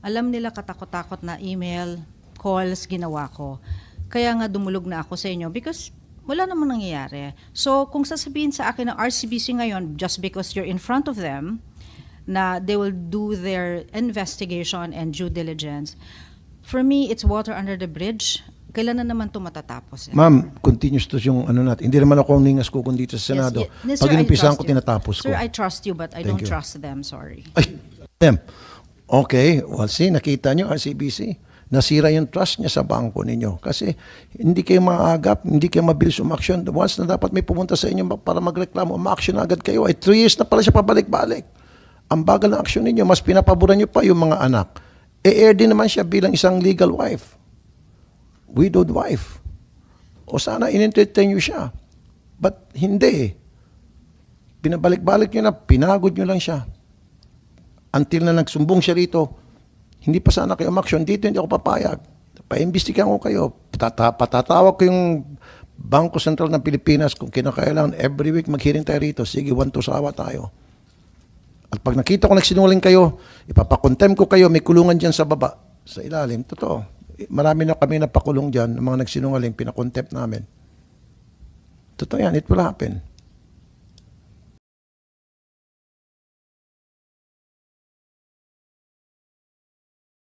Alam nila katakot-takot na email, calls, ginawa ko. Kaya nga dumulog na ako sa inyo because wala namang nangyayari. So kung sasabihin sa akin ng RCBC ngayon, just because you're in front of them, na they will do their investigation and due diligence, for me, it's water under the bridge. Kailan na naman ito matatapos? Ma'am, continuous to yung ano natin. Hindi naman ako ang ningas ko kundi dito sa Senado. Yes, Pag sir, inumpisahan I ko, trust you. tinatapos ko. Sir, I trust you, but I Thank don't you. trust them. Sorry. Ay, them. Okay, well see, nakita nyo RCBC. Nasira yung trust niya sa bangko ninyo. Kasi hindi kayo maagap, hindi kayo mabilis umaksyon. Once na dapat may pumunta sa inyo para magreklamo, umaksyon agad kayo. Ay 3 years na pala siya pabalik-balik. Ang bagal ng aksyon ninyo, mas pinapaboran nyo pa yung mga anak. E-air din naman siya bilang isang legal wife. Widowed wife. O sana in-entertain nyo siya. But hindi. Pinabalik-balik nyo na, pinagod nyo lang siya. Until na nagsumbong siya rito, hindi pa sana kayo umaksyon. Dito hindi ako papayag. Pa-imbestigahan ko kayo. Patatawag ko yung Bangko Sentral ng Pilipinas kung kinakailangan every week mag-hearing tayo rito. Sige, 1-2 sawa tayo. At pag nakita ko nagsinungaling kayo, ipapakontem ko kayo, may kulungan dyan sa baba, sa ilalim. Totoo. Marami na kami napakulong dyan, ng mga nagsinungaling, pinakontempt namin. Totoo yan, it will happen.